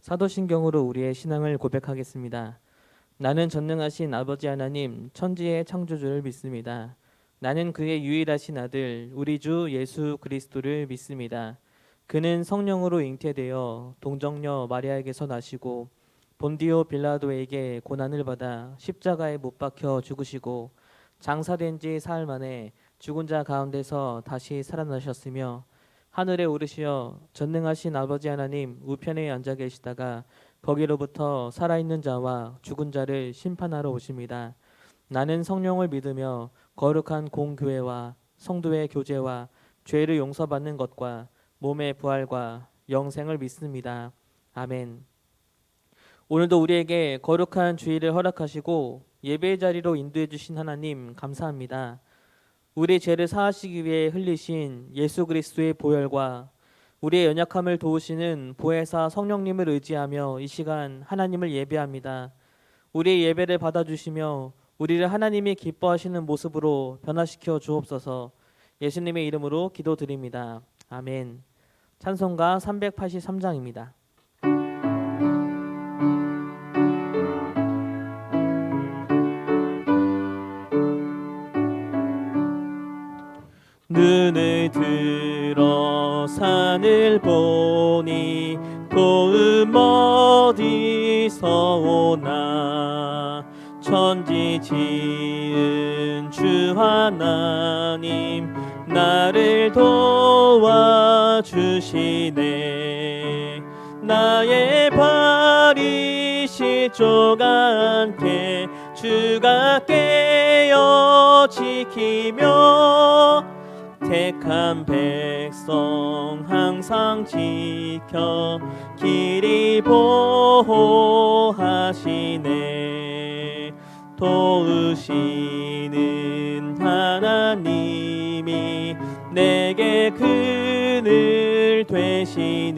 사도신경으로 우리의 신앙을 고백하겠습니다. 나는 전능하신 아버지 하나님 천지의 창조주를 믿습니다. 나는 그의 유일하신 아들 우리 주 예수 그리스도를 믿습니다. 그는 성령으로 잉태되어 동정녀 마리아에게서 나시고 본디오 빌라도에게 고난을 받아 십자가에 못 박혀 죽으시고 장사된 지 사흘 만에 죽은 자 가운데서 다시 살아나셨으며 하늘에 오르시어 전능하신 아버지 하나님 우편에 앉아 계시다가 거기로부터 살아있는 자와 죽은 자를 심판하러 오십니다. 나는 성령을 믿으며 거룩한 공교회와 성도의 교제와 죄를 용서받는 것과 몸의 부활과 영생을 믿습니다. 아멘. 오늘도 우리에게 거룩한 주일을 허락하시고 예배의 자리로 인도해 주신 하나님 감사합니다. 우리 죄를 사하시기 위해 흘리신 예수 그리스도의 보혈과 우리의 연약함을 도우시는 보혜사 성령님을 의지하며 이 시간 하나님을 예배합니다. 우리의 예배를 받아주시며 우리를 하나님이 기뻐하시는 모습으로 변화시켜 주옵소서. 예수님의 이름으로 기도드립니다. 아멘. 찬송가 383장입니다. 눈을 들어 산을 보니 도움 어디서 오나 천지 지은 주 하나님 나를 도와주시네. 나의 발이 실족 않게 주가 깨어 지키며 택한 백성 항상 지켜 길이 보호하시네. 도우시는 하나님이 내게 그늘 되시니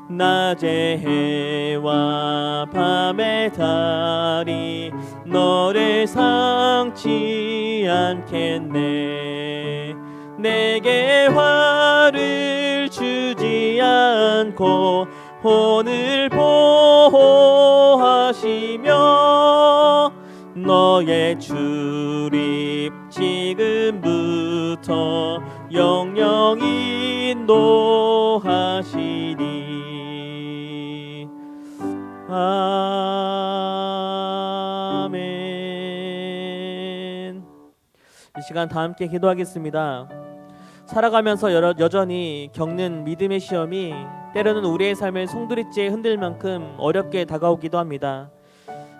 낮의 해와 밤의 달이 너를 상치 않겠네. 내게 화를 주지 않고 혼을 보호하시며 너의 출입 지금부터 영영 인도하시니. 아멘. 이 시간 다 함께 기도하겠습니다. 살아가면서 여전히 겪는 믿음의 시험이 때로는 우리의 삶을 송두리째 흔들 만큼 어렵게 다가오기도 합니다.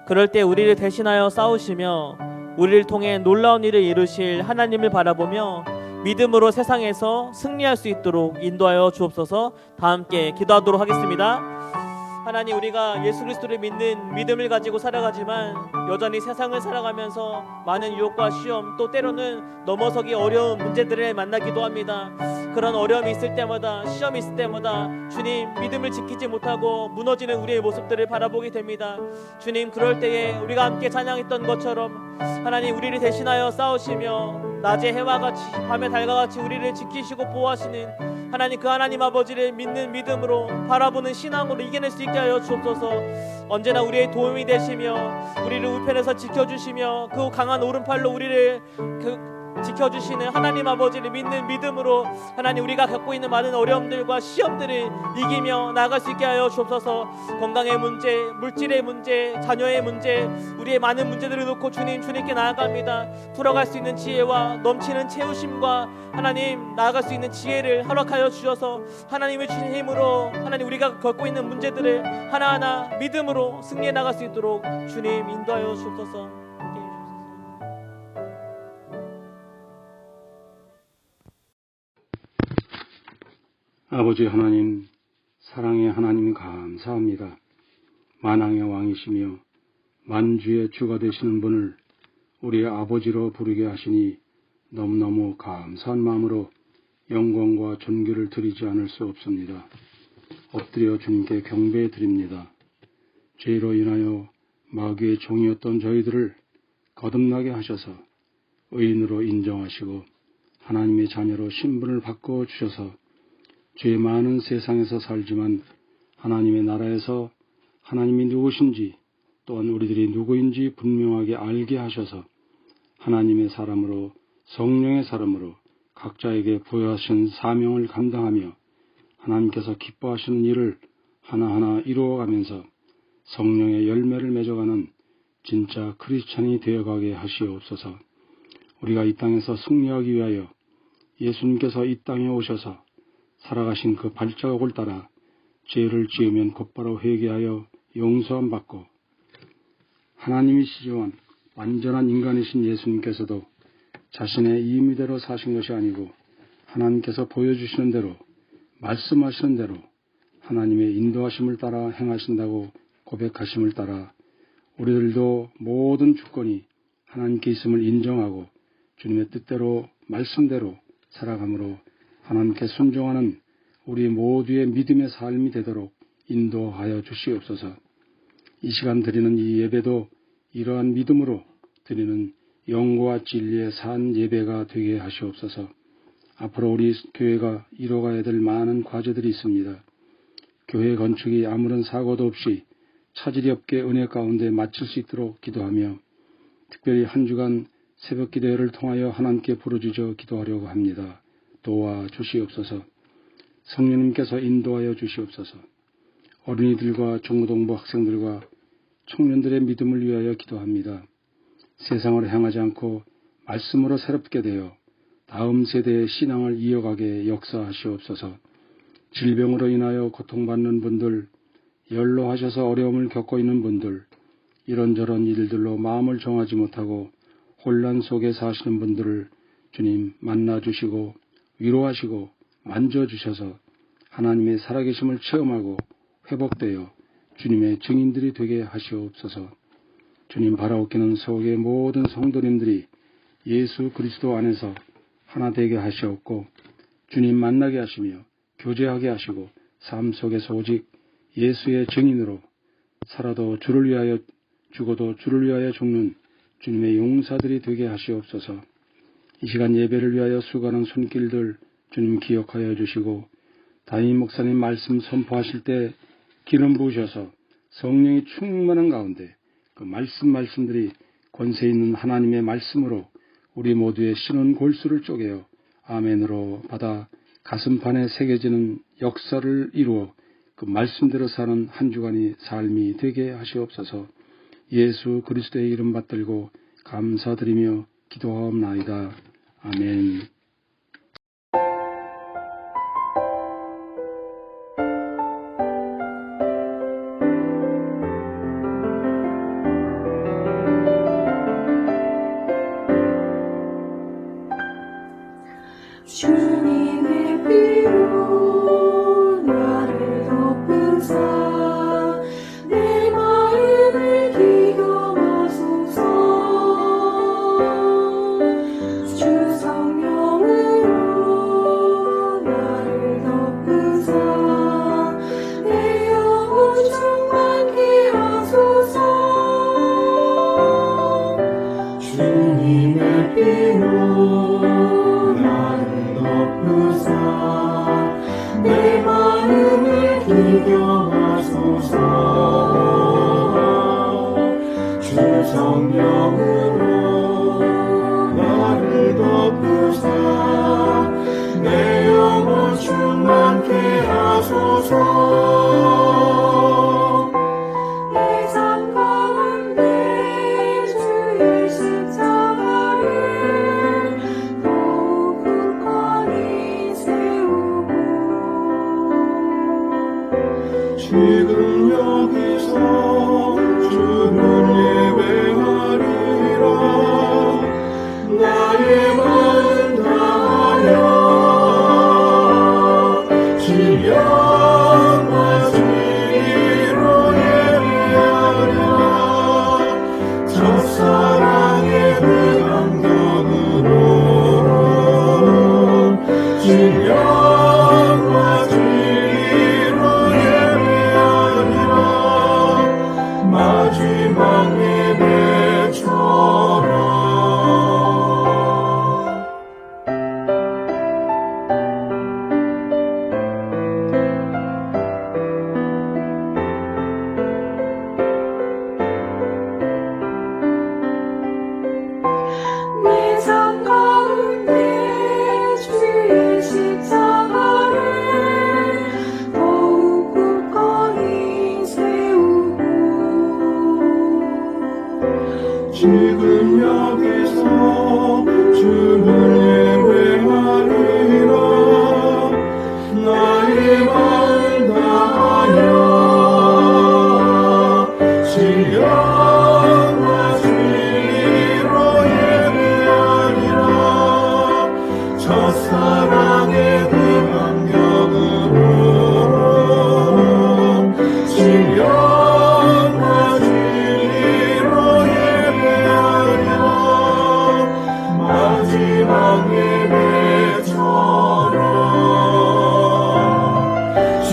그럴 때 우리를 대신하여 싸우시며 우리를 통해 놀라운 일을 이루실 하나님을 바라보며 믿음으로 세상에서 승리할 수 있도록 인도하여 주옵소서. 다 함께 기도하도록 하겠습니다. 하나님, 우리가 예수 그리스도를 믿는 믿음을 가지고 살아가지만 여전히 세상을 살아가면서 많은 유혹과 시험, 또 때로는 넘어서기 어려운 문제들을 만나기도 합니다. 그런 어려움이 있을 때마다, 시험이 있을 때마다 주님, 믿음을 지키지 못하고 무너지는 우리의 모습들을 바라보게 됩니다. 주님, 그럴 때에 우리가 함께 찬양했던 것처럼 하나님, 우리를 대신하여 싸우시며 낮의 해와 같이 밤의 달과 같이 우리를 지키시고 보호하시는 하나님, 그 하나님 아버지를 믿는 믿음으로 바라보는 신앙으로 이겨낼 수 있게 하여 주옵소서. 언제나 우리의 도움이 되시며 우리를 우편에서 지켜주시며 그 강한 오른팔로 우리를 지켜주시는 하나님 아버지를 믿는 믿음으로 하나님, 우리가 갖고 있는 많은 어려움들과 시험들을 이기며 나아갈 수 있게 하여 주옵소서. 건강의 문제, 물질의 문제, 자녀의 문제, 우리의 많은 문제들을 놓고 주님께 나아갑니다. 풀어갈 수 있는 지혜와 넘치는 채우심과 하나님, 나아갈 수 있는 지혜를 허락하여 주셔서 하나님의 주신 힘으로 하나님, 우리가 겪고 있는 문제들을 하나하나 믿음으로 승리해 나갈 수 있도록 주님 인도하여 주옵소서. 아버지 하나님, 사랑의 하나님 감사합니다. 만왕의 왕이시며 만주의 주가 되시는 분을 우리의 아버지로 부르게 하시니 너무너무 감사한 마음으로 영광과 존귀를 드리지 않을 수 없습니다. 엎드려 주님께 경배해 드립니다. 죄로 인하여 마귀의 종이었던 저희들을 거듭나게 하셔서 의인으로 인정하시고 하나님의 자녀로 신분을 바꿔주셔서 죄 많은 세상에서 살지만 하나님의 나라에서 하나님이 누구신지 또한 우리들이 누구인지 분명하게 알게 하셔서 하나님의 사람으로 성령의 사람으로 각자에게 부여하신 사명을 감당하며 하나님께서 기뻐하시는 일을 하나하나 이루어가면서 성령의 열매를 맺어가는 진짜 크리스찬이 되어가게 하시옵소서. 우리가 이 땅에서 승리하기 위하여 예수님께서 이 땅에 오셔서 살아가신 그 발자국을 따라 죄를 지으면 곧바로 회개하여 용서함 받고 하나님이시지만 완전한 인간이신 예수님께서도 자신의 임의대로 사신 것이 아니고 하나님께서 보여주시는 대로 말씀하시는 대로 하나님의 인도하심을 따라 행하신다고 고백하심을 따라 우리들도 모든 주권이 하나님께 있음을 인정하고 주님의 뜻대로 말씀대로 살아감으로 하나님께 순종하는 우리 모두의 믿음의 삶이 되도록 인도하여 주시옵소서. 이 시간 드리는 이 예배도 이러한 믿음으로 드리는 영과 진리의 산 예배가 되게 하시옵소서. 앞으로 우리 교회가 이뤄가야 될 많은 과제들이 있습니다. 교회 건축이 아무런 사고도 없이 차질이 없게 은혜 가운데 마칠 수 있도록 기도하며 특별히 한 주간 새벽 기도회를 통하여 하나님께 부르짖어 기도하려고 합니다. 도와 주시옵소서. 성령님께서 인도하여 주시옵소서. 어린이들과 중고등부 학생들과 청년들의 믿음을 위하여 기도합니다. 세상을 향하지 않고 말씀으로 새롭게 되어 다음 세대의 신앙을 이어가게 역사하시옵소서. 질병으로 인하여 고통받는 분들, 연로하셔서 어려움을 겪고 있는 분들, 이런저런 일들로 마음을 정하지 못하고 혼란 속에 사시는 분들을 주님 만나주시고 위로하시고 만져주셔서 하나님의 살아계심을 체험하고 회복되어 주님의 증인들이 되게 하시옵소서. 주님 바라옵기는 서울의 모든 성도님들이 예수 그리스도 안에서 하나 되게 하시옵고 주님 만나게 하시며 교제하게 하시고 삶 속에서 오직 예수의 증인으로 살아도 주를 위하여 죽어도 주를 위하여 죽는 주님의 용사들이 되게 하시옵소서. 이 시간 예배를 위하여 수고하는 손길들 주님 기억하여 주시고 담임 목사님 말씀 선포하실 때 기름 부으셔서 성령이 충만한 가운데 그 말씀들이 권세 있는 하나님의 말씀으로 우리 모두의 신은 골수를 쪼개어 아멘으로 받아 가슴판에 새겨지는 역사를 이루어 그 말씀대로 사는 한 주간의 삶이 되게 하시옵소서. 예수 그리스도의 이름 받들고 감사드리며 기도하옵나이다. 아멘. 주님의 피로 나를 덮으사 내 마음을 기경하소서. 주 성령으로 나를 덮으사 내 영혼 충만케 하소서. 주님의 피로 내 마음을 기경하소서. 주 성령으로 나를 덮으사 내 영혼 충만케 하소서. 내 삶 가운데 주의 십자가를 더욱 굳건히 세우고 지금 여기서 주를 예배하리라. 나의 마음 다하여 진령과 진리로 예배하리라. 첫사랑의 그 감격으로 진령과 진리로 예배하리라. 마지막 예배처럼.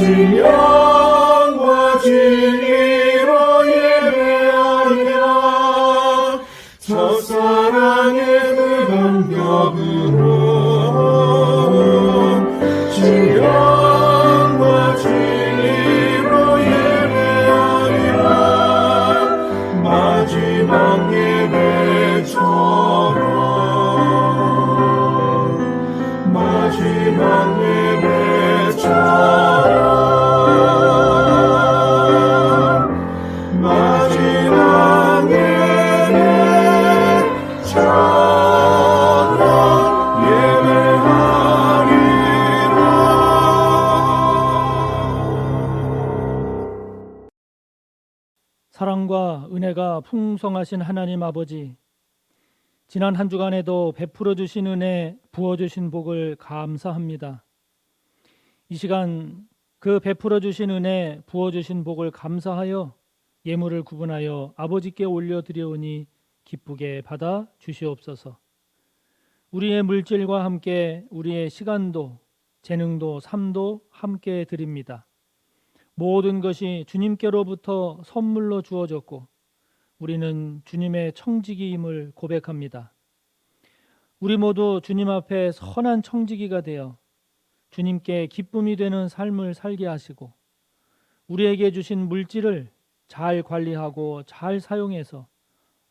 신령과 진리로 예배하리라. 첫사랑의 그 감격으로 신령과 진리로 예배하리라. 마지막 예배처럼 마지막 예배처럼 마지막 예배처럼 예배하리라. 사랑과 은혜가 풍성하신 하나님 아버지, 지난 한 주간에도 베풀어 주신 은혜, 부어 주신 복을 감사합니다. 이 시간 그 베풀어 주신 은혜, 부어 주신 복을 감사하여 예물을 구분하여 아버지께 올려드려오니 기쁘게 받아 주시옵소서. 우리의 물질과 함께 우리의 시간도, 재능도, 삶도 함께 드립니다. 모든 것이 주님께로부터 선물로 주어졌고 우리는 주님의 청지기임을 고백합니다. 우리 모두 주님 앞에 선한 청지기가 되어 주님께 기쁨이 되는 삶을 살게 하시고 우리에게 주신 물질을 잘 관리하고 잘 사용해서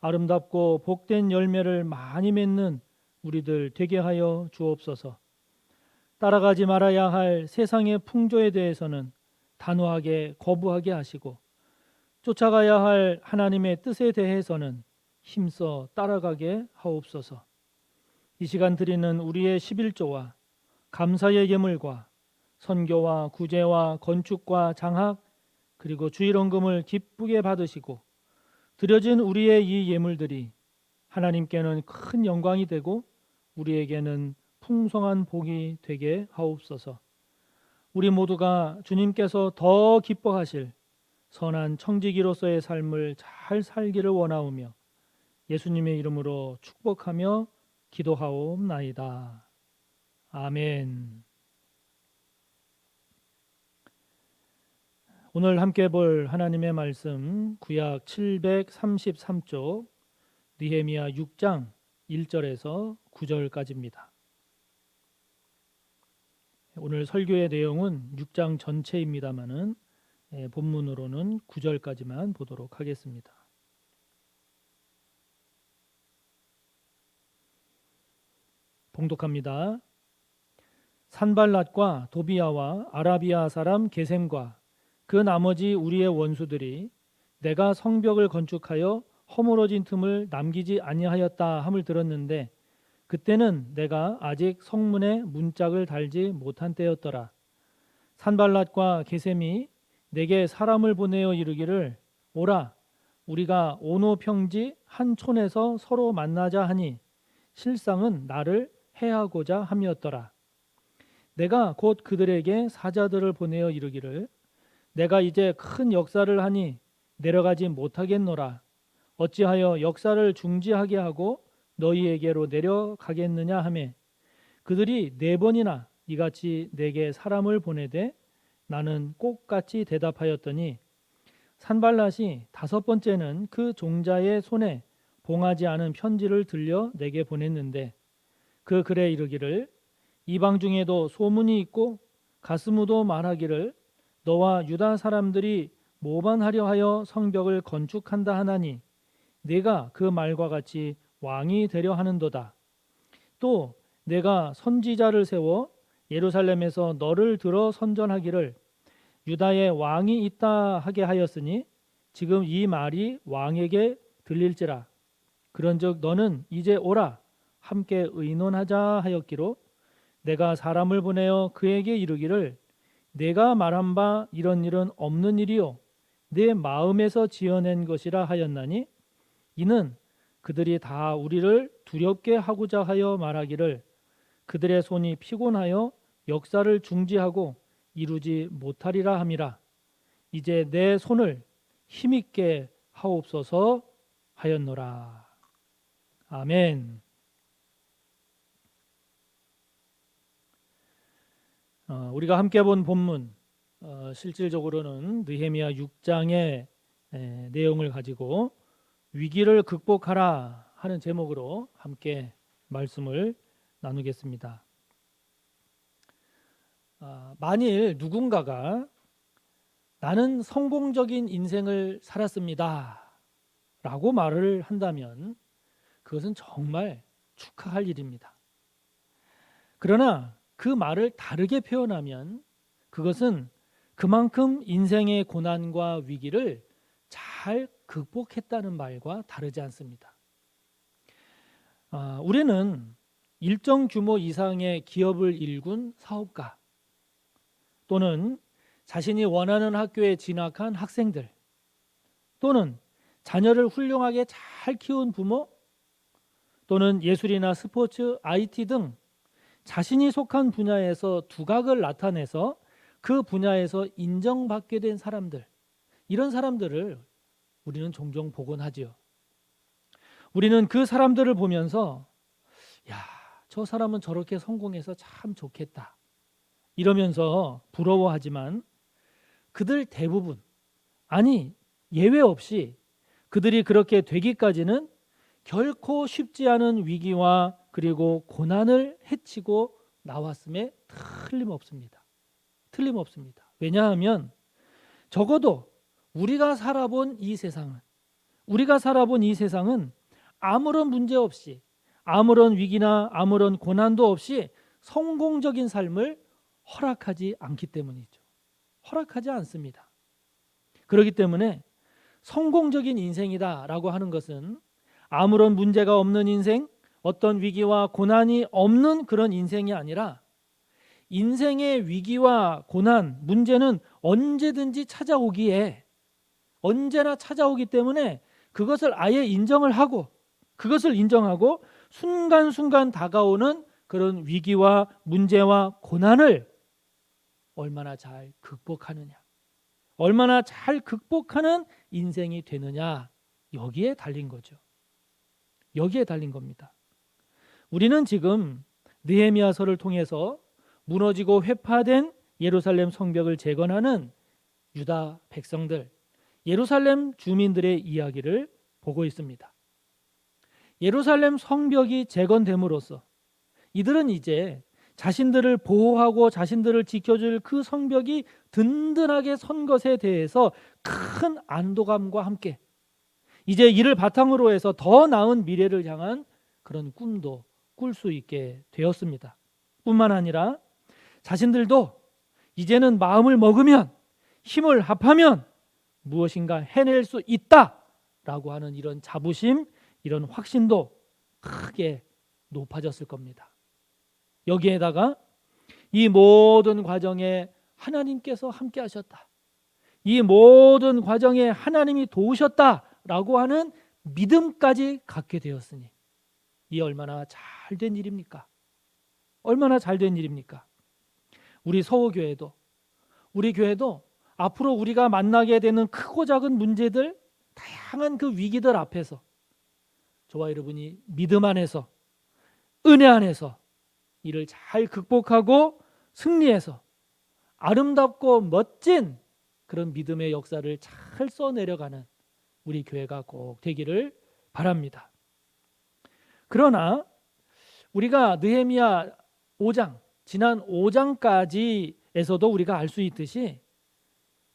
아름답고 복된 열매를 많이 맺는 우리들 되게 하여 주옵소서. 따라가지 말아야 할 세상의 풍조에 대해서는 단호하게 거부하게 하시고 쫓아가야 할 하나님의 뜻에 대해서는 힘써 따라가게 하옵소서. 이 시간 드리는 우리의 11조와 감사의 예물과 선교와 구제와 건축과 장학 그리고 주일원금을 기쁘게 받으시고 드려진 우리의 이 예물들이 하나님께는 큰 영광이 되고 우리에게는 풍성한 복이 되게 하옵소서. 우리 모두가 주님께서 더 기뻐하실 선한 청지기로서의 삶을 잘 살기를 원하오며 예수님의 이름으로 축복하며 기도하옵나이다. 아멘. 오늘 함께 볼 하나님의 말씀 구약 733쪽 느헤미야 6장 1절에서 9절까지입니다. 오늘 설교의 내용은 6장 전체입니다마는 본문으로는 9절까지만 보도록 하겠습니다. 봉독합니다. 산발랏과 도비아와 아라비아 사람 게셈과 그 나머지 우리의 원수들이 내가 성벽을 건축하여 허물어진 틈을 남기지 아니하였다 함을 들었는데 그때는 내가 아직 성문에 문짝을 달지 못한 때였더라. 산발랏과 게셈이 내게 사람을 보내어 이르기를 오라 우리가 오노 평지 한 촌에서 서로 만나자 하니 실상은 나를 해하고자 함이었더라. 내가 곧 그들에게 사자들을 보내어 이르기를 내가 이제 큰 역사를 하니 내려가지 못하겠노라. 어찌하여 역사를 중지하게 하고 너희에게로 내려가겠느냐 하매 그들이 4번이나 이같이 내게 사람을 보내되 나는 꼭같이 대답하였더니 산발랏이 5번째는 그 종자의 손에 봉하지 않은 편지를 들려 내게 보냈는데 그 글에 이르기를 이방 중에도 소문이 있고 가스무도 말하기를 너와 유다 사람들이 모반하려 하여 성벽을 건축한다 하나니 네가 그 말과 같이 왕이 되려 하는도다. 또 내가 선지자를 세워 예루살렘에서 너를 들어 선전하기를 유다에 왕이 있다 하게 하였으니 지금 이 말이 왕에게 들릴지라. 그런즉 너는 이제 오라 함께 의논하자 하였기로 내가 사람을 보내어 그에게 이르기를 내가 말한 바 이런 일은 없는 일이요 내 마음에서 지어낸 것이라 하였나니 이는 그들이 다 우리를 두렵게 하고자 하여 말하기를 그들의 손이 피곤하여 역사를 중지하고 이루지 못하리라 함이라. 이제 내 손을 힘있게 하옵소서 하였노라. 아멘. 우리가 함께 본 본문 실질적으로는 느헤미야 6장의 내용을 가지고 위기를 극복하라 하는 제목으로 함께 말씀을 나누겠습니다. 만일 누군가가 나는 성공적인 인생을 살았습니다 라고 말을 한다면 그것은 정말 축하할 일입니다. 그러나 그 말을 다르게 표현하면 그것은 그만큼 인생의 고난과 위기를 잘 극복했다는 말과 다르지 않습니다. 우리는 일정 규모 이상의 기업을 일군 사업가 또는 자신이 원하는 학교에 진학한 학생들 또는 자녀를 훌륭하게 잘 키운 부모 또는 예술이나 스포츠, IT 등 자신이 속한 분야에서 두각을 나타내서 그 분야에서 인정받게 된 사람들, 이런 사람들을 우리는 종종 보곤 하지요. 우리는 그 사람들을 보면서 야, 저 사람은 저렇게 성공해서 참 좋겠다 이러면서 부러워하지만 그들 대부분, 아니 예외 없이 그들이 그렇게 되기까지는 결코 쉽지 않은 위기와 그리고 고난을 헤치고 나왔음에 틀림없습니다. 왜냐하면 적어도 우리가 살아본 이 세상은 아무런 문제 없이, 아무런 위기나 아무런 고난도 없이 성공적인 삶을 허락하지 않기 때문이죠. 허락하지 않습니다. 그렇기 때문에 성공적인 인생이다라고 하는 것은 아무런 문제가 없는 인생, 어떤 위기와 고난이 없는 그런 인생이 아니라 인생의 위기와 고난, 문제는 언제든지 찾아오기에 언제나 찾아오기 때문에 그것을 아예 인정하고 순간순간 다가오는 그런 위기와 문제와 고난을 얼마나 잘 극복하느냐, 얼마나 잘 극복하는 인생이 되느냐, 여기에 달린 거죠. 여기에 달린 겁니다. 우리는 지금 느헤미야서를 통해서 무너지고 회파된 예루살렘 성벽을 재건하는 유다 백성들, 예루살렘 주민들의 이야기를 보고 있습니다. 예루살렘 성벽이 재건됨으로써 이들은 이제 자신들을 보호하고 자신들을 지켜줄 그 성벽이 든든하게 선 것에 대해서 큰 안도감과 함께 이제 이를 바탕으로 해서 더 나은 미래를 향한 그런 꿈도 꿀 수 있게 되었습니다. 뿐만 아니라 자신들도 이제는 마음을 먹으면, 힘을 합하면 무엇인가 해낼 수 있다라고 하는 이런 자부심, 이런 확신도 크게 높아졌을 겁니다. 여기에다가 이 모든 과정에 하나님께서 함께 하셨다, 이 모든 과정에 하나님이 도우셨다라고 하는 믿음까지 갖게 되었으니 이 얼마나 잘된 일입니까? 얼마나 잘된 일입니까? 우리 서호교회도, 우리 교회도 앞으로 우리가 만나게 되는 크고 작은 문제들, 다양한 그 위기들 앞에서 저와 여러분이 믿음 안에서, 은혜 안에서 이를 잘 극복하고 승리해서 아름답고 멋진 그런 믿음의 역사를 잘 써내려가는 우리 교회가 꼭 되기를 바랍니다. 그러나 우리가 느헤미야 5장, 지난 5장까지에서도 우리가 알 수 있듯이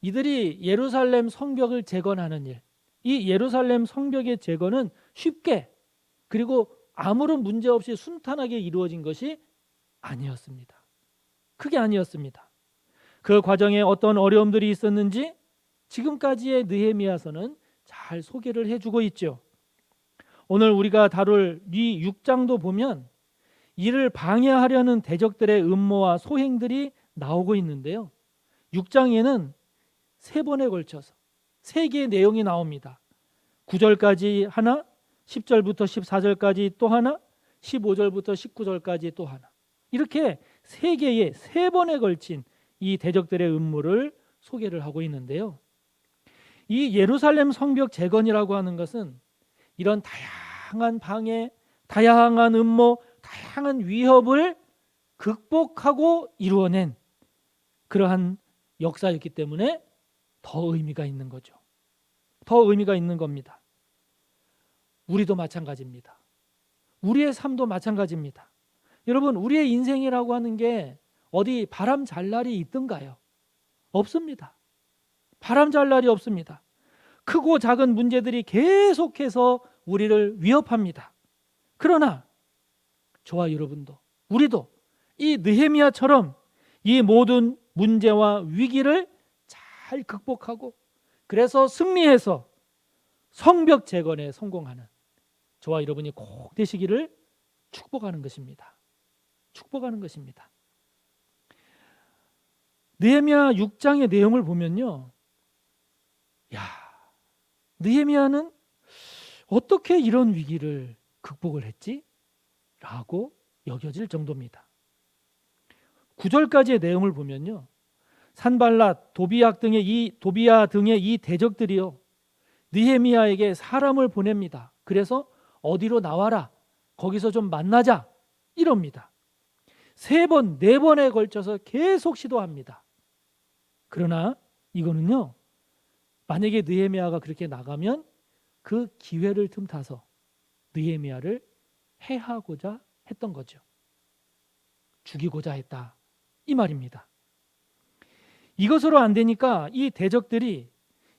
이들이 예루살렘 성벽을 재건하는 일, 이 예루살렘 성벽의 재건은 쉽게 그리고 아무런 문제 없이 순탄하게 이루어진 것이 아니었습니다. 그게 아니었습니다. 그 과정에 어떤 어려움들이 있었는지 지금까지의 느헤미야서는 잘 소개를 해주고 있죠. 오늘 우리가 다룰 이 6장도 보면 이를 방해하려는 대적들의 음모와 소행들이 나오고 있는데요. 6장에는 3번에 걸쳐서 3개의 내용이 나옵니다. 9절까지 하나, 10절부터 14절까지 또 하나, 15절부터 19절까지 또 하나, 이렇게 3번에 걸친 이 대적들의 음모를 소개를 하고 있는데요. 이 예루살렘 성벽 재건이라고 하는 것은 이런 다양한 방해, 다양한 음모, 다양한 위협을 극복하고 이루어낸 그러한 역사였기 때문에 더 의미가 있는 거죠. 더 의미가 있는 겁니다. 우리도 마찬가지입니다. 우리의 삶도 마찬가지입니다. 여러분, 우리의 인생이라고 하는 게 어디 바람 잘 날이 있던가요? 없습니다. 바람 잘 날이 없습니다. 크고 작은 문제들이 계속해서 우리를 위협합니다. 그러나 저와 여러분도, 우리도 이 느헤미야처럼 이 모든 문제와 위기를 잘 극복하고 그래서 승리해서 성벽 재건에 성공하는 저와 여러분이 꼭 되시기를 축복하는 것입니다. 축복하는 것입니다. 느헤미야 6장의 내용을 보면요, 느헤미야는 어떻게 이런 위기를 극복을 했지? 라고 여겨질 정도입니다. 9절까지의 내용을 보면요, 산발랏, 도비야 등의 이 대적들이요, 느헤미야에게 사람을 보냅니다. 그래서 어디로 나와라, 거기서 좀 만나자, 이럽니다. 3번, 4번에 걸쳐서 계속 시도합니다. 그러나 이거는요, 만약에 느헤미야가 그렇게 나가면 그 기회를 틈타서 느헤미야를 해하고자 했던 거죠. 죽이고자 했다, 이 말입니다. 이것으로 안 되니까 이 대적들이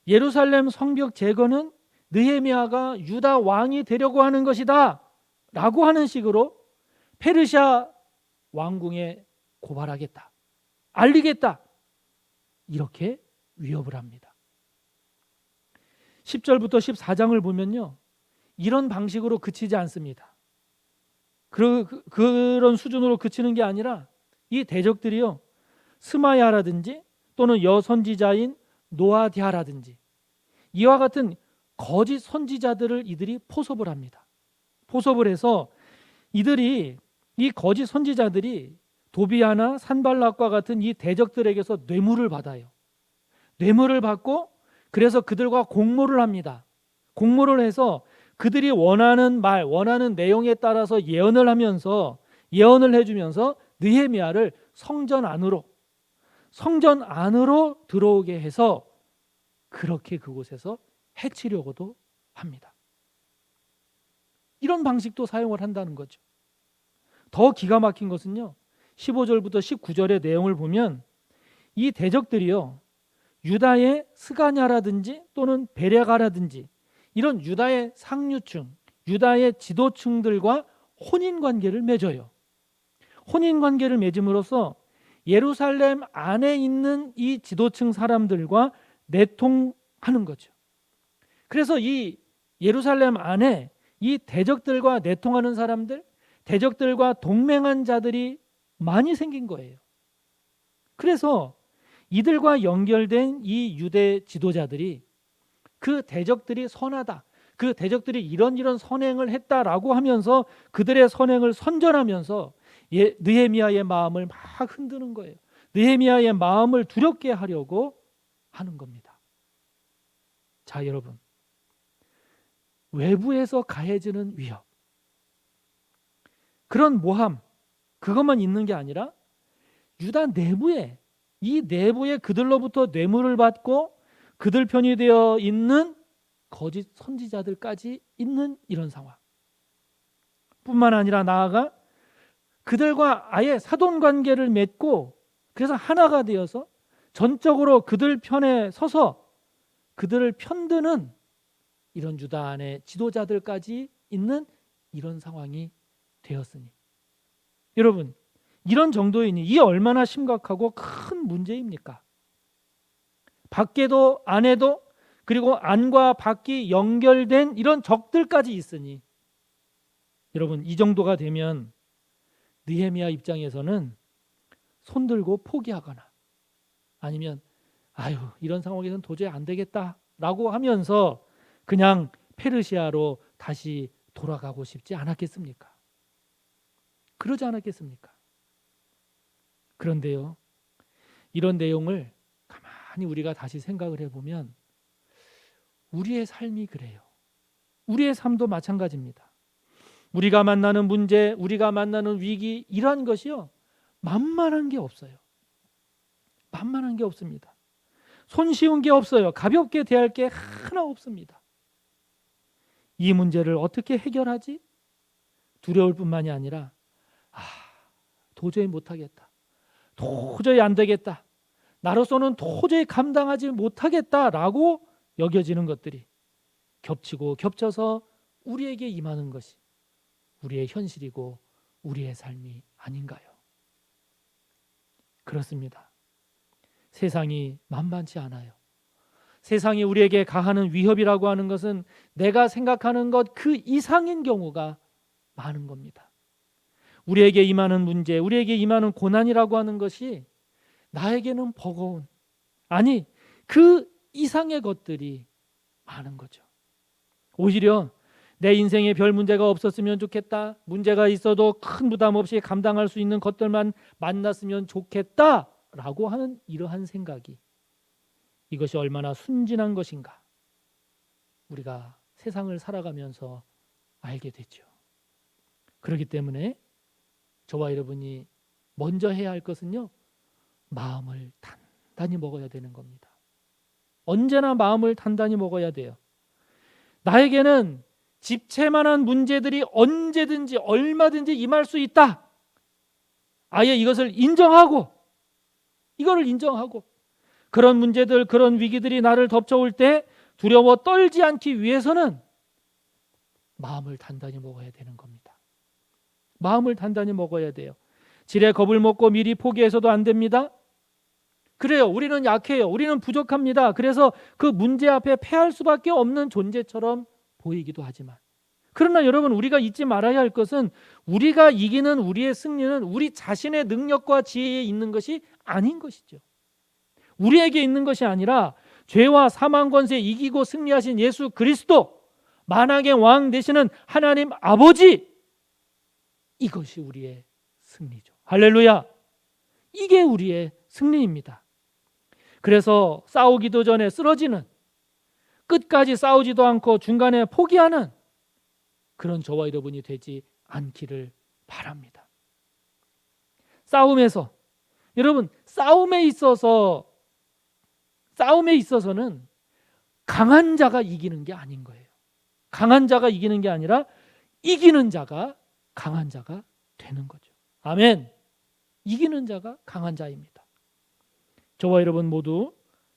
예루살렘 성벽 재건은 느헤미야가 유다 왕이 되려고 하는 것이다 라고 하는 식으로 페르시아 왕궁에 고발하겠다, 알리겠다, 이렇게 위협을 합니다. 10절부터 14장을 보면요, 이런 방식으로 그치지 않습니다. 그런 수준으로 그치는 게 아니라 이 대적들이요, 스마야라든지 또는 여선지자인 노아디아라든지 이와 같은 거짓 선지자들을 이들이 포섭을 합니다. 포섭을 해서 이 거짓 선지자들이 도비야나 산발락과 같은 이 대적들에게서 뇌물을 받아요. 뇌물을 받고 그래서 그들과 공모를 합니다. 공모를 해서 그들이 원하는 말, 원하는 내용에 따라서 예언을 해주면서 느헤미야를 성전 안으로 들어오게 해서 그렇게 그곳에서 해치려고도 합니다. 이런 방식도 사용을 한다는 거죠. 더 기가 막힌 것은요, 15절부터 19절의 내용을 보면 이 대적들이요, 유다의 스가냐라든지 또는 베레가라든지 이런 유다의 상류층, 유다의 지도층들과 혼인관계를 맺어요. 혼인관계를 맺음으로써 예루살렘 안에 있는 이 지도층 사람들과 내통하는 거죠. 그래서 이 예루살렘 안에 이 대적들과 내통하는 사람들, 대적들과 동맹한 자들이 많이 생긴 거예요. 그래서 이들과 연결된 이 유대 지도자들이 그 대적들이 선하다, 그 대적들이 이런 선행을 했다라고 하면서 그들의 선행을 선전하면서 느헤미야의 마음을 막 흔드는 거예요. 느헤미야의 마음을 두렵게 하려고 하는 겁니다. 자, 여러분, 외부에서 가해지는 위협, 그런 모함, 그것만 있는 게 아니라 유다 내부에, 이 내부에 그들로부터 뇌물을 받고 그들 편이 되어 있는 거짓 선지자들까지 있는 이런 상황. 뿐만 아니라 나아가 그들과 아예 사돈 관계를 맺고 그래서 하나가 되어서 전적으로 그들 편에 서서 그들을 편드는 이런 유다 안의 지도자들까지 있는 이런 상황이 되었으니, 여러분, 이런 정도이니 이 얼마나 심각하고 큰 문제입니까? 밖에도 안에도 그리고 안과 밖이 연결된 이런 적들까지 있으니, 여러분, 이 정도가 되면 느헤미야 입장에서는 손들고 포기하거나 아니면 이런 상황에서는 도저히 안 되겠다라고 하면서 그냥 페르시아로 다시 돌아가고 싶지 않았겠습니까? 그러지 않았겠습니까? 그런데요, 이런 내용을 가만히 우리가 다시 생각을 해보면 우리의 삶이 그래요. 우리의 삶도 마찬가지입니다. 우리가 만나는 문제, 우리가 만나는 위기, 이러한 것이요, 만만한 게 없어요. 만만한 게 없습니다. 손쉬운 게 없어요. 가볍게 대할 게 하나 없습니다. 이 문제를 어떻게 해결하지? 두려울 뿐만이 아니라 도저히 못하겠다. 도저히 안 되겠다. 나로서는 도저히 감당하지 못하겠다라고 여겨지는 것들이 겹치고 겹쳐서 우리에게 임하는 것이 우리의 현실이고 우리의 삶이 아닌가요? 그렇습니다. 세상이 만만치 않아요. 세상이 우리에게 가하는 위협이라고 하는 것은 내가 생각하는 것 그 이상인 경우가 많은 겁니다. 우리에게 임하는 문제, 우리에게 임하는 고난이라고 하는 것이 나에게는 버거운, 아니 그 이상의 것들이 많은 거죠. 오히려 내 인생에 별 문제가 없었으면 좋겠다, 문제가 있어도 큰 부담 없이 감당할 수 있는 것들만 만났으면 좋겠다라고 하는 이러한 생각이, 이것이 얼마나 순진한 것인가 우리가 세상을 살아가면서 알게 되죠. 그렇기 때문에 저와 여러분이 먼저 해야 할 것은요, 마음을 단단히 먹어야 되는 겁니다. 언제나 마음을 단단히 먹어야 돼요. 나에게는 집채만한 문제들이 언제든지 얼마든지 임할 수 있다. 아예 이것을 인정하고, 이거를 인정하고, 그런 문제들, 그런 위기들이 나를 덮쳐올 때 두려워 떨지 않기 위해서는 마음을 단단히 먹어야 되는 겁니다. 마음을 단단히 먹어야 돼요. 지레 겁을 먹고 미리 포기해서도 안 됩니다. 그래요. 우리는 약해요. 우리는 부족합니다. 그래서 그 문제 앞에 패할 수밖에 없는 존재처럼 보이기도 하지만, 그러나 여러분, 우리가 잊지 말아야 할 것은 우리가 이기는, 우리의 승리는 우리 자신의 능력과 지혜에 있는 것이 아닌 것이죠. 우리에게 있는 것이 아니라 죄와 사망 권세 이기고 승리하신 예수 그리스도, 만왕의 왕 되시는 하나님 아버지, 이것이 우리의 승리죠. 할렐루야. 이게 우리의 승리입니다. 그래서 싸우기도 전에 쓰러지는, 끝까지 싸우지도 않고 중간에 포기하는 그런 저와 여러분이 되지 않기를 바랍니다. 싸움에서, 여러분, 싸움에 있어서는 강한 자가 이기는 게 아닌 거예요. 강한 자가 이기는 게 아니라 이기는 자가 강한 자가 되는 거죠. 아멘. 이기는 자가 강한 자입니다. 저와 여러분 모두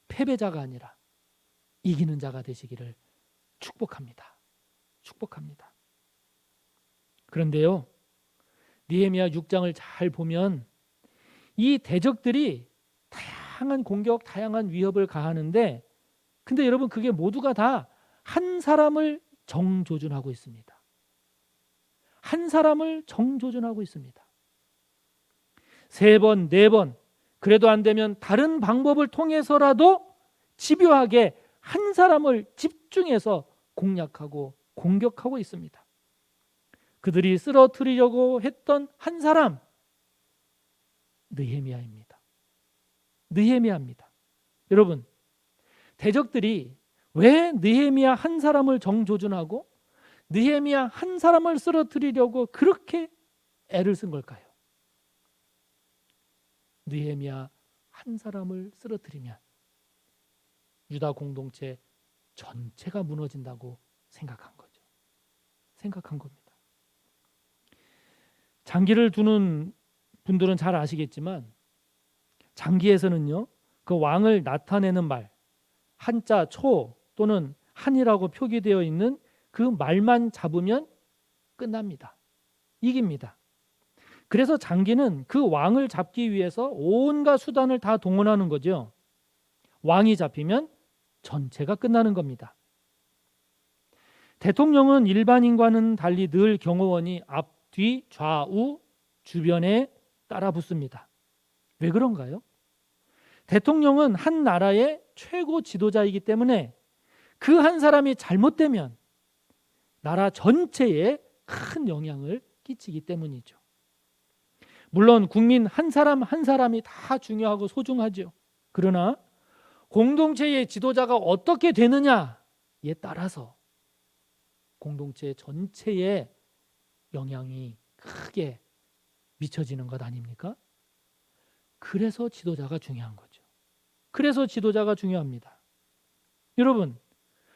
패배자가 아니라 이기는 자가 되시기를 축복합니다. 축복합니다. 그런데요, 느헤미야 6장을 잘 보면 이 대적들이 다양한 공격, 다양한 위협을 가하는데, 근데 여러분, 그게 모두가 다 한 사람을 정조준하고 있습니다. 한 사람을 정조준하고 있습니다. 3번, 4번, 그래도 안 되면 다른 방법을 통해서라도 집요하게 한 사람을 집중해서 공략하고 공격하고 있습니다. 그들이 쓰러뜨리려고 했던 한 사람, 느헤미야입니다. 느헤미야입니다. 여러분, 대적들이 왜 느헤미야 한 사람을 정조준하고 느헤미야 한 사람을 쓰러뜨리려고 그렇게 애를 쓴 걸까요? 느헤미야 한 사람을 쓰러뜨리면 유다 공동체 전체가 무너진다고 생각한 거죠. 생각한 겁니다. 장기를 두는 분들은 잘 아시겠지만, 장기에서는요, 그 왕을 나타내는 말, 한자 초 또는 한이라고 표기되어 있는 그 말만 잡으면 끝납니다. 이깁니다. 그래서 장기는 그 왕을 잡기 위해서 온갖 수단을 다 동원하는 거죠. 왕이 잡히면 전체가 끝나는 겁니다. 대통령은 일반인과는 달리 늘 경호원이 앞, 뒤, 좌우, 주변에 따라 붙습니다. 왜 그런가요? 대통령은 한 나라의 최고 지도자이기 때문에 그 한 사람이 잘못되면 나라 전체에 큰 영향을 끼치기 때문이죠. 물론 국민 한 사람 한 사람이 다 중요하고 소중하죠. 그러나 공동체의 지도자가 어떻게 되느냐에 따라서 공동체 전체에 영향이 크게 미쳐지는 것 아닙니까? 그래서 지도자가 중요한 거죠. 그래서 지도자가 중요합니다. 여러분,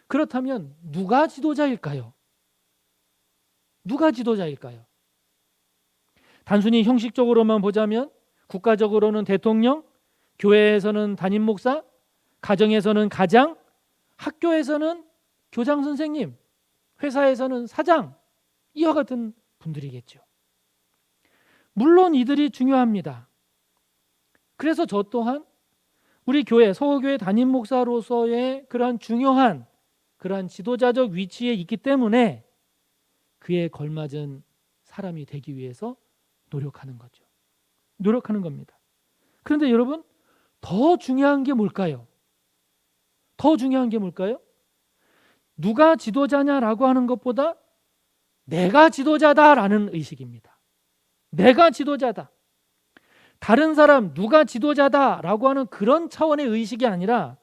그렇다면 누가 지도자일까요? 누가 지도자일까요? 단순히 형식적으로만 보자면 국가적으로는 대통령, 교회에서는 담임 목사, 가정에서는 가장, 학교에서는 교장 선생님, 회사에서는 사장, 이와 같은 분들이겠죠. 물론 이들이 중요합니다. 그래서 저 또한 우리 교회, 서호교회 담임 목사로서의 그러한 중요한 그러한 지도자적 위치에 있기 때문에 그에 걸맞은 사람이 되기 위해서 노력하는 거죠. 노력하는 겁니다. 그런데 여러분, 더 중요한 게 뭘까요? 더 중요한 게 뭘까요? 누가 지도자냐라고 하는 것보다 내가 지도자다라는 의식입니다. 내가 지도자다. 다른 사람 누가 지도자다라고 하는 그런 차원의 의식이 아니라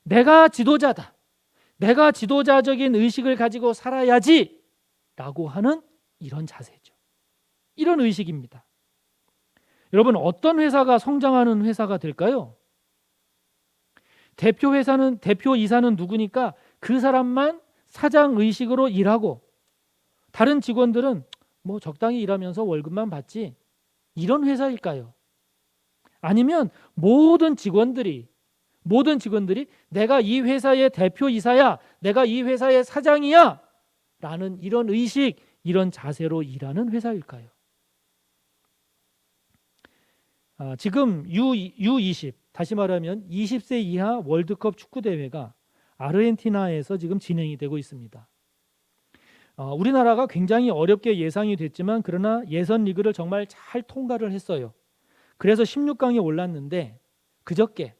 내가 지도자다. 내가 지도자적인 의식을 가지고 살아야지 라고 하는 이런 자세죠. 이런 의식입니다. 여러분, 어떤 회사가 성장하는 회사가 될까요? 대표이사는 누구니까 그 사람만 사장 의식으로 일하고 다른 직원들은 뭐 적당히 일하면서 월급만 받지, 이런 회사일까요? 아니면 모든 직원들이 내가 이 회사의 대표이사야, 내가 이 회사의 사장이야 라는 이런 의식, 이런 자세로 일하는 회사일까요? 지금 U20, 다시 말하면 20세 이하 월드컵 축구 대회가 아르헨티나에서 지금 진행이 되고 있습니다. 우리나라가 굉장히 어렵게 예상이 됐지만 그러나 예선 리그를 정말 잘 통과를 했어요. 그래서 16강에 올랐는데 그저께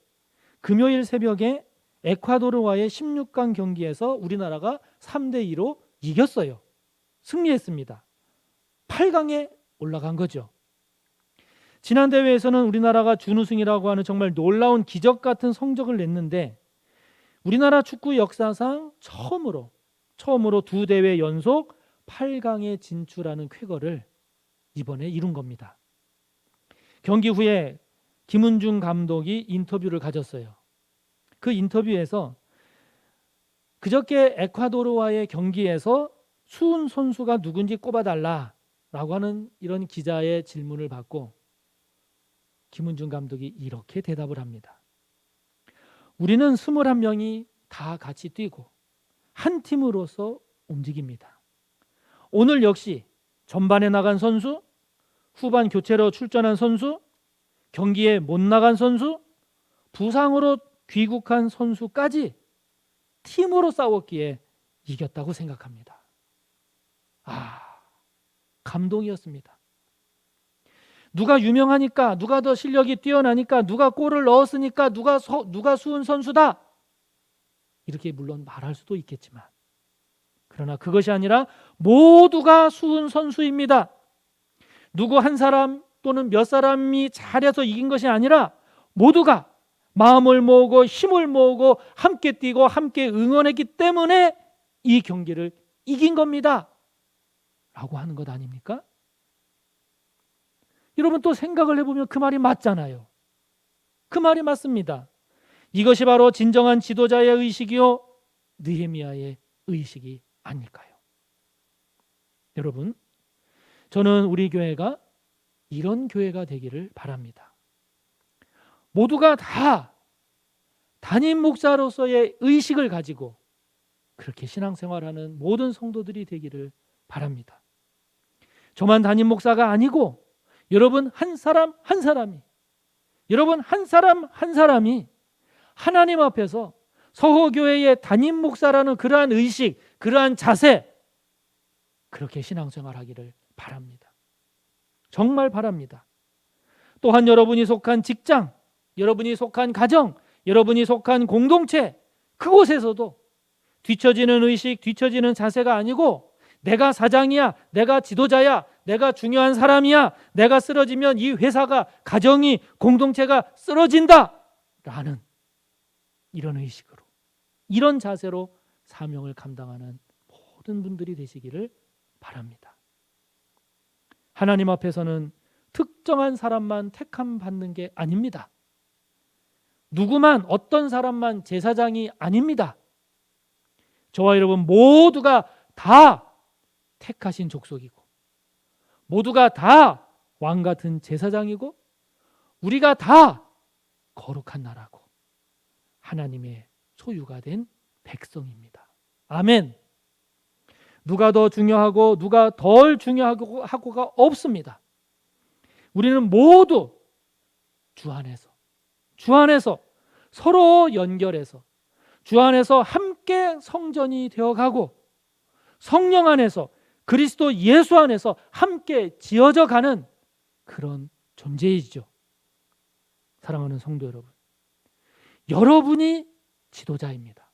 금요일 새벽에 에콰도르와의 16강 경기에서 우리나라가 3대2로 이겼어요. 승리했습니다. 8강에 올라간 거죠. 지난 대회에서는 우리나라가 준우승이라고 하는 정말 놀라운 기적 같은 성적을 냈는데 우리나라 축구 역사상 처음으로 두 대회 연속 8강에 진출하는 쾌거를 이번에 이룬 겁니다. 경기 후에 김은중 감독이 인터뷰를 가졌어요. 그 인터뷰에서 그저께 에콰도르와의 경기에서 수훈 선수가 누군지 꼽아달라라고 하는 이런 기자의 질문을 받고 김은중 감독이 이렇게 대답을 합니다. 우리는 21명이 다 같이 뛰고 한 팀으로서 움직입니다. 오늘 역시 전반에 나간 선수, 후반 교체로 출전한 선수, 경기에 못 나간 선수, 부상으로 귀국한 선수까지 팀으로 싸웠기에 이겼다고 생각합니다. 감동이었습니다. 누가 유명하니까, 누가 더 실력이 뛰어나니까, 누가 골을 넣었으니까 누가 수훈 선수다 이렇게 물론 말할 수도 있겠지만 그러나 그것이 아니라 모두가 수훈 선수입니다. 누구 한 사람 또는 몇 사람이 잘해서 이긴 것이 아니라 모두가 마음을 모으고 힘을 모으고 함께 뛰고 함께 응원했기 때문에 이 경기를 이긴 겁니다 라고 하는 것 아닙니까? 여러분, 또 생각을 해보면 그 말이 맞잖아요. 그 말이 맞습니다. 이것이 바로 진정한 지도자의 의식이요 느헤미야의 의식이 아닐까요? 여러분, 저는 우리 교회가 이런 교회가 되기를 바랍니다. 모두가 다 담임 목사로서의 의식을 가지고 그렇게 신앙생활하는 모든 성도들이 되기를 바랍니다. 저만 담임 목사가 아니고 여러분 한 사람 한 사람이 하나님 앞에서 서호교회의 담임 목사라는 그러한 의식, 그러한 자세, 그렇게 신앙생활하기를 바랍니다. 정말 바랍니다. 또한 여러분이 속한 직장, 여러분이 속한 가정, 여러분이 속한 공동체, 그곳에서도 뒤처지는 의식, 뒤처지는 자세가 아니고 내가 사장이야, 내가 지도자야, 내가 중요한 사람이야, 내가 쓰러지면 이 회사가, 가정이, 공동체가 쓰러진다 라는 이런 의식으로, 이런 자세로 사명을 감당하는 모든 분들이 되시기를 바랍니다. 하나님 앞에서는 특정한 사람만 택함 받는 게 아닙니다. 누구만 어떤 사람만 제사장이 아닙니다. 저와 여러분 모두가 다 택하신 족속이고 모두가 다 왕 같은 제사장이고 우리가 다 거룩한 나라고 하나님의 소유가 된 백성입니다. 아멘. 누가 더 중요하고 누가 덜 중요하고가 없습니다. 우리는 모두 주 안에서 서로 연결해서 주 안에서 함께 성전이 되어가고 성령 안에서 그리스도 예수 안에서 함께 지어져 가는 그런 존재이죠. 사랑하는 성도 여러분, 여러분이 지도자입니다.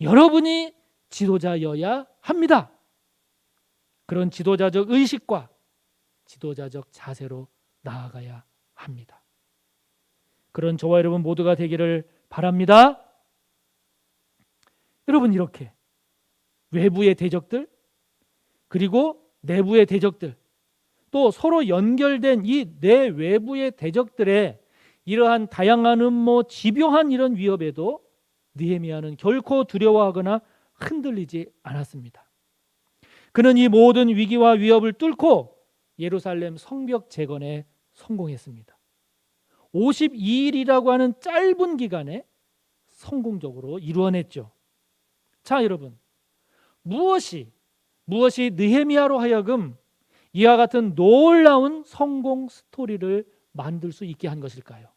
여러분이 지도자여야 합니다. 그런 지도자적 의식과 지도자적 자세로 나아가야 합니다. 그런 저와 여러분 모두가 되기를 바랍니다. 여러분, 이렇게 외부의 대적들 그리고 내부의 대적들 또 서로 연결된 이 내 외부의 대적들의 이러한 다양한 음모 집요한 이런 위협에도 느헤미야는 결코 두려워하거나 흔들리지 않았습니다. 그는 이 모든 위기와 위협을 뚫고 예루살렘 성벽 재건에 성공했습니다. 52일이라고 하는 짧은 기간에 성공적으로 이루어냈죠. 자, 여러분, 무엇이 느헤미야로 하여금 이와 같은 놀라운 성공 스토리를 만들 수 있게 한 것일까요?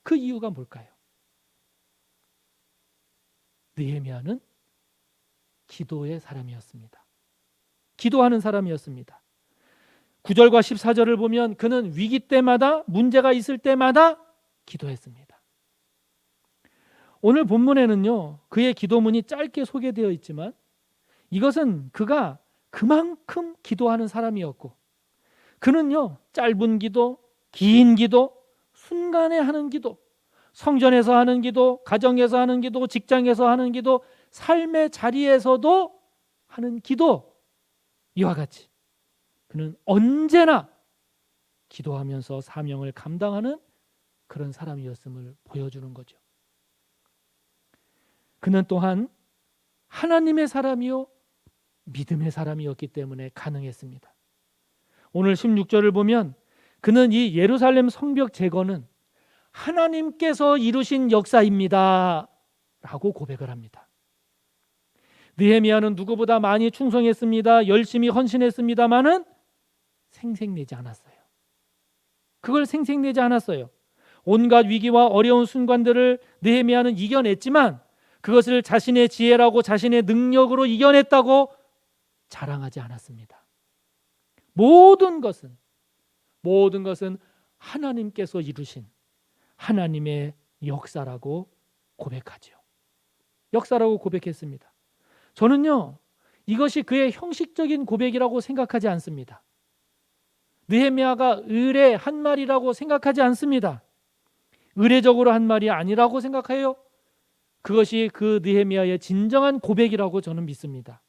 그 이유가 뭘까요? 느헤미야는 기도의 사람이었습니다. 기도하는 사람이었습니다. 9절과 14절을 보면 그는 위기 때마다 문제가 있을 때마다 기도했습니다. 오늘 본문에는요, 그의 기도문이 짧게 소개되어 있지만 이것은 그가 그만큼 기도하는 사람이었고 그는요, 짧은 기도, 긴 기도, 순간에 하는 기도, 성전에서 하는 기도, 가정에서 하는 기도, 직장에서 하는 기도, 삶의 자리에서도 하는 기도, 이와 같이 그는 언제나 기도하면서 사명을 감당하는 그런 사람이었음을 보여주는 거죠. 그는 또한 하나님의 사람이요 믿음의 사람이었기 때문에 가능했습니다. 오늘 16절을 보면 그는 이 예루살렘 성벽 재건은 하나님께서 이루신 역사입니다 라고 고백을 합니다. 느헤미야는 누구보다 많이 충성했습니다. 열심히 헌신했습니다마는 생색내지 않았어요. 그걸 생색내지 않았어요. 온갖 위기와 어려운 순간들을 느헤미야는 이겨냈지만 그것을 자신의 지혜라고 자신의 능력으로 이겨냈다고 자랑하지 않았습니다. 모든 것은 하나님께서 이루신 하나님의 역사라고 고백하죠. 역사라고 고백했습니다. 저는요, 이것이 그의 형식적인 고백이라고 생각하지 않습니다. 느헤미야가 의뢰한 말이라고 생각하지 않습니다. 의례적으로 한 말이 아니라고 생각해요. 그것이 그 느헤미야의 진정한 고백이라고 저는 믿습니다.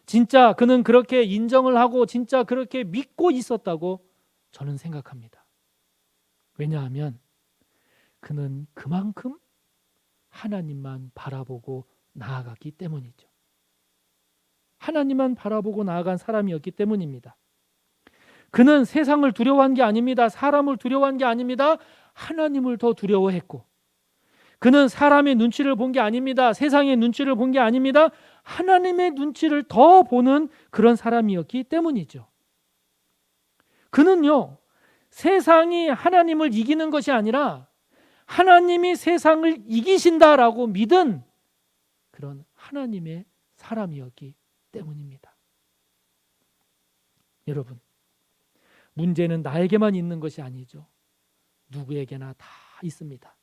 진짜 그는 그렇게 인정을 하고 진짜 그렇게 믿고 있었다고 저는 생각합니다. 왜냐하면 그는 그만큼 하나님만 바라보고 나아갔기 때문이죠. 하나님만 바라보고 나아간 사람이었기 때문입니다. 그는 세상을 두려워한 게 아닙니다. 사람을 두려워한 게 아닙니다. 하나님을 더 두려워했고 그는 사람의 눈치를 본 게 아닙니다. 세상의 눈치를 본 게 아닙니다. 하나님의 눈치를 더 보는 그런 사람이었기 때문이죠. 그는요, 세상이 하나님을 이기는 것이 아니라 하나님이 세상을 이기신다라고 믿은 그런 하나님의 사람이었기 때문입니다. 여러분, 문제는 나에게만 있는 것이 아니죠. 누구에게나 다 있습니다.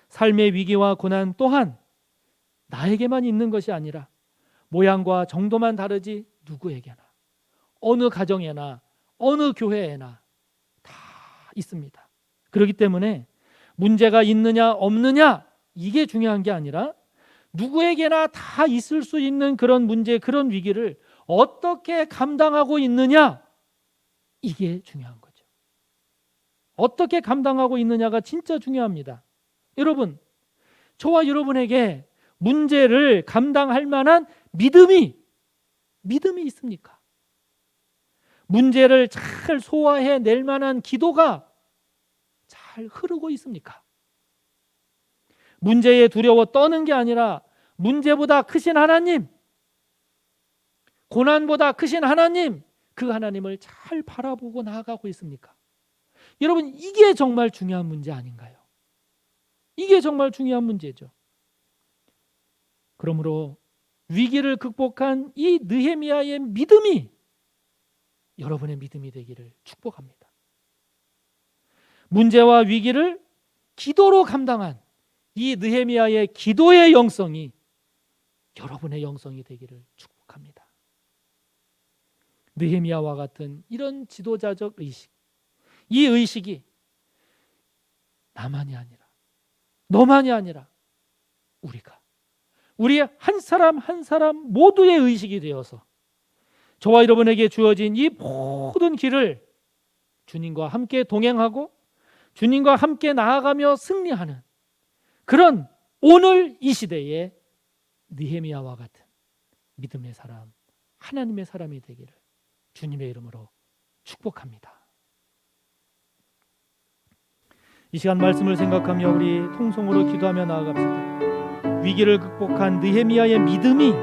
삶의 위기와 고난 또한 나에게만 있는 것이 아니라 모양과 정도만 다르지 누구에게나 어느 가정에나 어느 교회에나 다 있습니다. 그렇기 때문에 문제가 있느냐 없느냐 이게 중요한 게 아니라 누구에게나 다 있을 수 있는 그런 문제, 그런 위기를 어떻게 감당하고 있느냐 이게 중요한 거죠. 어떻게 감당하고 있느냐가 진짜 중요합니다. 여러분, 저와 여러분에게 문제를 감당할 만한 믿음이 있습니까? 문제를 잘 소화해 낼 만한 기도가 잘 흐르고 있습니까? 문제에 두려워 떠는 게 아니라 문제보다 크신 하나님, 고난보다 크신 하나님, 그 하나님을 잘 바라보고 나아가고 있습니까? 여러분, 이게 정말 중요한 문제 아닌가요? 이게 정말 중요한 문제죠. 그러므로 위기를 극복한 이 느헤미야의 믿음이 여러분의 믿음이 되기를 축복합니다. 문제와 위기를 기도로 감당한 이 느헤미야의 기도의 영성이 여러분의 영성이 되기를 축복합니다. 느헤미야와 같은 이런 지도자적 의식, 이 의식이 나만이 아니라 너만이 아니라 우리 한 사람 한 사람 모두의 의식이 되어서 저와 여러분에게 주어진 이 모든 길을 주님과 함께 동행하고 주님과 함께 나아가며 승리하는 그런 오늘 이 시대의 느헤미야와 같은 믿음의 사람, 하나님의 사람이 되기를 주님의 이름으로 축복합니다. 이 시간 말씀을 생각하며 우리 통성으로 기도하며 나아갑시다. 위기를 극복한 느헤미야의 믿음이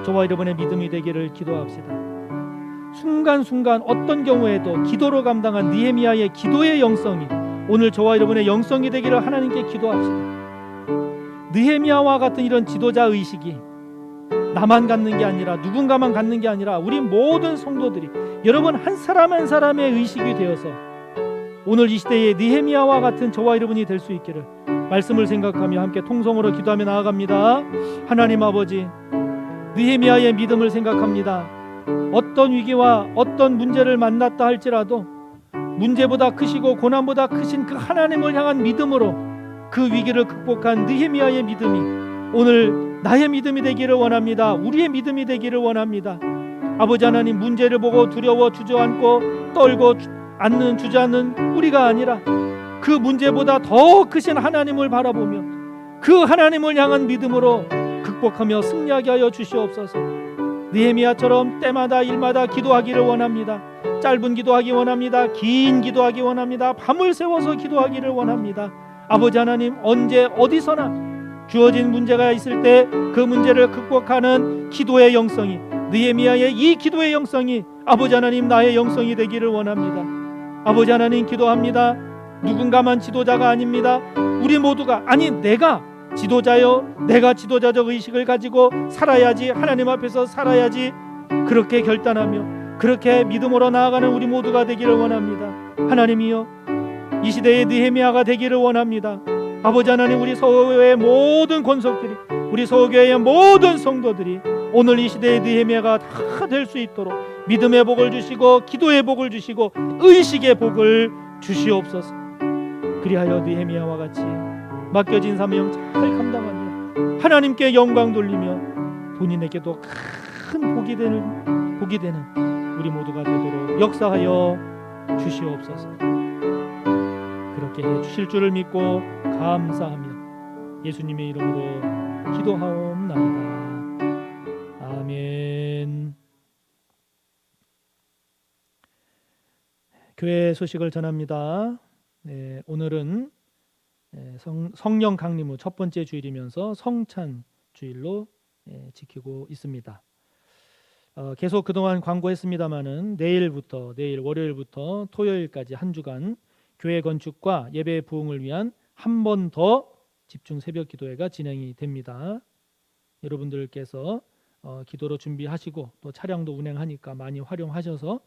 저와 여러분의 믿음이 되기를 기도합시다. 순간순간 어떤 경우에도 기도로 감당한 느헤미야의 기도의 영성이 오늘 저와 여러분의 영성이 되기를 하나님께 기도합시다. 느헤미야와 같은 이런 지도자 의식이 나만 갖는 게 아니라 누군가만 갖는 게 아니라 우리 모든 성도들이 여러분 한 사람 한 사람의 의식이 되어서 오늘 이 시대의 느헤미야와 같은 저와 여러분이 될 수 있기를 말씀을 생각하며 함께 통성으로 기도하며 나아갑니다. 하나님 아버지, 느헤미야의 믿음을 생각합니다. 어떤 위기와 어떤 문제를 만났다 할지라도 문제보다 크시고 고난보다 크신 그 하나님을 향한 믿음으로 그 위기를 극복한 느헤미야의 믿음이 오늘 나의 믿음이 되기를 원합니다. 우리의 믿음이 되기를 원합니다. 아버지 하나님, 문제를 보고 두려워 주저앉고 떨고 앉는 주저앉는 우리가 아니라 그 문제보다 더 크신 하나님을 바라보며 그 하나님을 향한 믿음으로 극복하며 승리하게 하여 주시옵소서. 느헤미야처럼 때마다 일마다 기도하기를 원합니다. 짧은 기도하기 원합니다. 긴 기도하기 원합니다. 밤을 새워서 기도하기를 원합니다. 아버지 하나님, 언제 어디서나 주어진 문제가 있을 때 그 문제를 극복하는 기도의 영성이, 느헤미야의 이 기도의 영성이 아버지 하나님 나의 영성이 되기를 원합니다. 아버지 하나님, 기도합니다. 누군가만 지도자가 아닙니다. 우리 모두가, 아니 내가 지도자요, 내가 지도자적 의식을 가지고 살아야지, 하나님 앞에서 살아야지, 그렇게 결단하며 그렇게 믿음으로 나아가는 우리 모두가 되기를 원합니다. 하나님이여, 이 시대의 느헤미야가 되기를 원합니다. 아버지 하나님, 우리 서울의 모든 권속들이, 우리 서울교회의 모든 성도들이 오늘 이 시대의 느헤미야가 다 될 수 있도록 믿음의 복을 주시고 기도의 복을 주시고 의식의 복을 주시옵소서. 그리하여 느헤미야와 같이 맡겨진 사명 잘 감당하며 하나님께 영광 돌리며 본인에게도 큰 복이 되는 우리 모두가 되도록 역사하여 주시옵소서. 그렇게 해 주실 줄을 믿고 감사하며 예수님의 이름으로 기도하옵나이다. 아멘. 교회 소식을 전합니다. 네, 오늘은 성령 강림 후 첫 번째 주일이면서 성찬 주일로 지키고 있습니다. 계속 그동안 광고했습니다마는 내일 월요일부터 토요일까지 한 주간 교회 건축과 예배 부흥을 위한 한 번 더 집중 새벽 기도회가 진행이 됩니다. 여러분들께서 기도로 준비하시고 또 차량도 운행하니까 많이 활용하셔서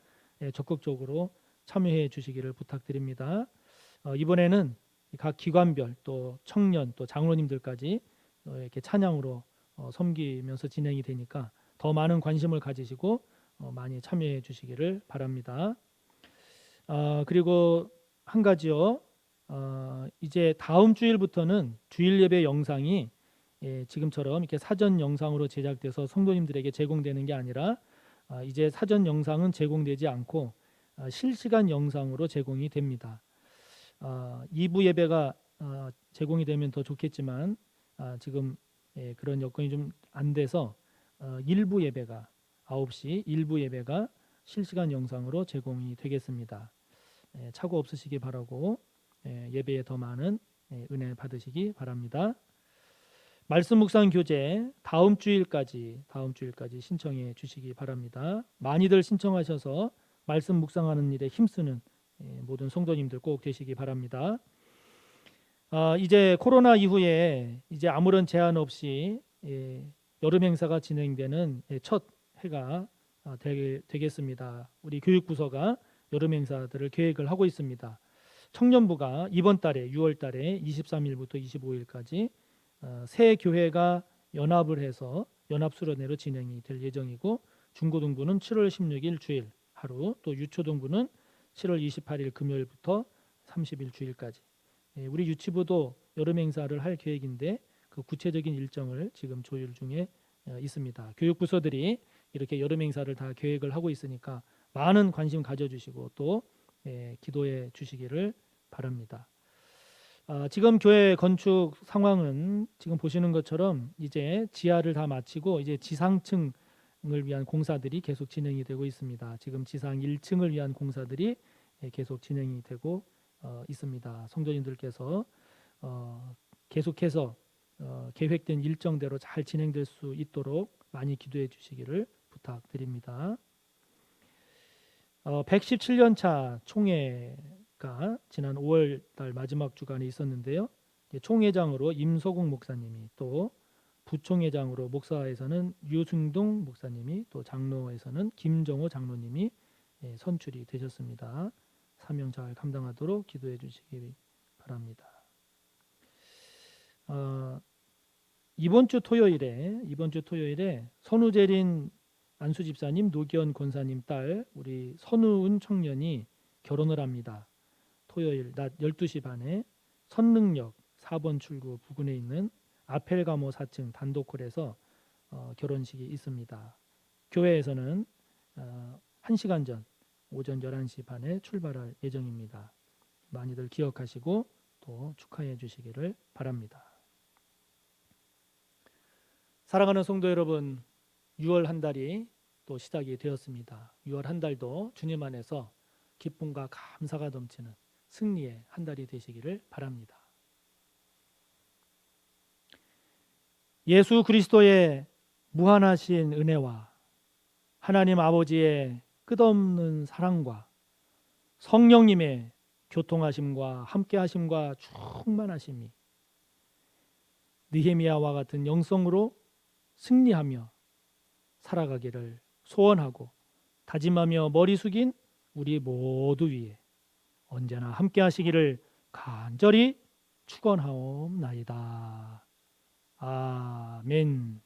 적극적으로 참여해 주시기를 부탁드립니다. 이번에는 각 기관별 또 청년 또 장로님들까지 이렇게 찬양으로 섬기면서 진행이 되니까 더 많은 관심을 가지시고 많이 참여해 주시기를 바랍니다. 그리고 한 가지요. 이제 다음 주일부터는 주일 예배 영상이 지금처럼 이렇게 사전 영상으로 제작돼서 성도님들에게 제공되는 게 아니라 이제 사전 영상은 제공되지 않고 실시간 영상으로 제공이 됩니다. 2부 예배가 제공이 되면 더 좋겠지만 지금 그런 여건이 좀 안 돼서 1부 예배가 9시 1부 예배가 실시간 영상으로 제공이 되겠습니다. 착오 없으시기 바라고 예배에 더 많은 은혜 받으시기 바랍니다. 말씀 묵상 교재 다음 주일까지 신청해 주시기 바랍니다. 많이들 신청하셔서 말씀 묵상하는 일에 힘쓰는 모든 성도님들 꼭 되시기 바랍니다. 이제 코로나 이후에 이제 아무런 제한 없이 여름 행사가 진행되는 첫 해가 되겠습니다. 우리 교육부서가 여름 행사들을 계획을 하고 있습니다. 청년부가 이번 달에 6월 달에 23일부터 25일까지 새 교회가 연합을 해서 연합수련회로 진행이 될 예정이고, 중고등부는 7월 16일 주일 하루, 또 유초등부는 7월 28일 금요일부터 30일 주일까지. 우리 유치부도 여름 행사를 할 계획인데 그 구체적인 일정을 지금 조율 중에 있습니다. 교육부서들이 이렇게 여름 행사를 다 계획을 하고 있으니까 많은 관심 가져주시고 또 기도해 주시기를 바랍니다. 지금 교회 건축 상황은 지금 보시는 것처럼 이제 지하를 다 마치고 이제 지상층을 위한 공사들이 계속 진행이 되고 있습니다. 지금 지상 1층을 위한 공사들이 계속 진행이 되고 있습니다. 성도님들께서 계속해서 계획된 일정대로 잘 진행될 수 있도록 많이 기도해 주시기를 부탁드립니다. 117년차 총회가 지난 5월 달 마지막 주간에 있었는데요. 총회장으로 임소국 목사님이, 또 부총회장으로 목사에서는 유승동 목사님이, 또 장로에서는 김정호 장로님이 선출이 되셨습니다. 사명 잘 감당하도록 기도해 주시기 바랍니다. 이번 주 토요일에 선우재린 안수집사님, 노기현 권사님 딸 우리 선우은 청년이 결혼을 합니다. 토요일 낮 12시 반에 선릉역 4번 출구 부근에 있는 아펠가모 4층 단독홀에서 결혼식이 있습니다. 교회에서는 1시간 전 오전 11시 반에 출발할 예정입니다. 많이들 기억하시고 또 축하해 주시기를 바랍니다. 사랑하는 성도 여러분, 6월 한 달이 또 시작이 되었습니다. 6월 한 달도 주님 안에서 기쁨과 감사가 넘치는 승리의 한 달이 되시기를 바랍니다. 예수 그리스도의 무한하신 은혜와 하나님 아버지의 끝없는 사랑과 성령님의 교통하심과 함께하심과 충만하심이 느헤미야와 같은 영성으로 승리하며 살아가기를 소원하고 다짐하며 머리 숙인 우리 모두 위에 언제나 함께하시기를 간절히 축원하옵나이다. 아멘.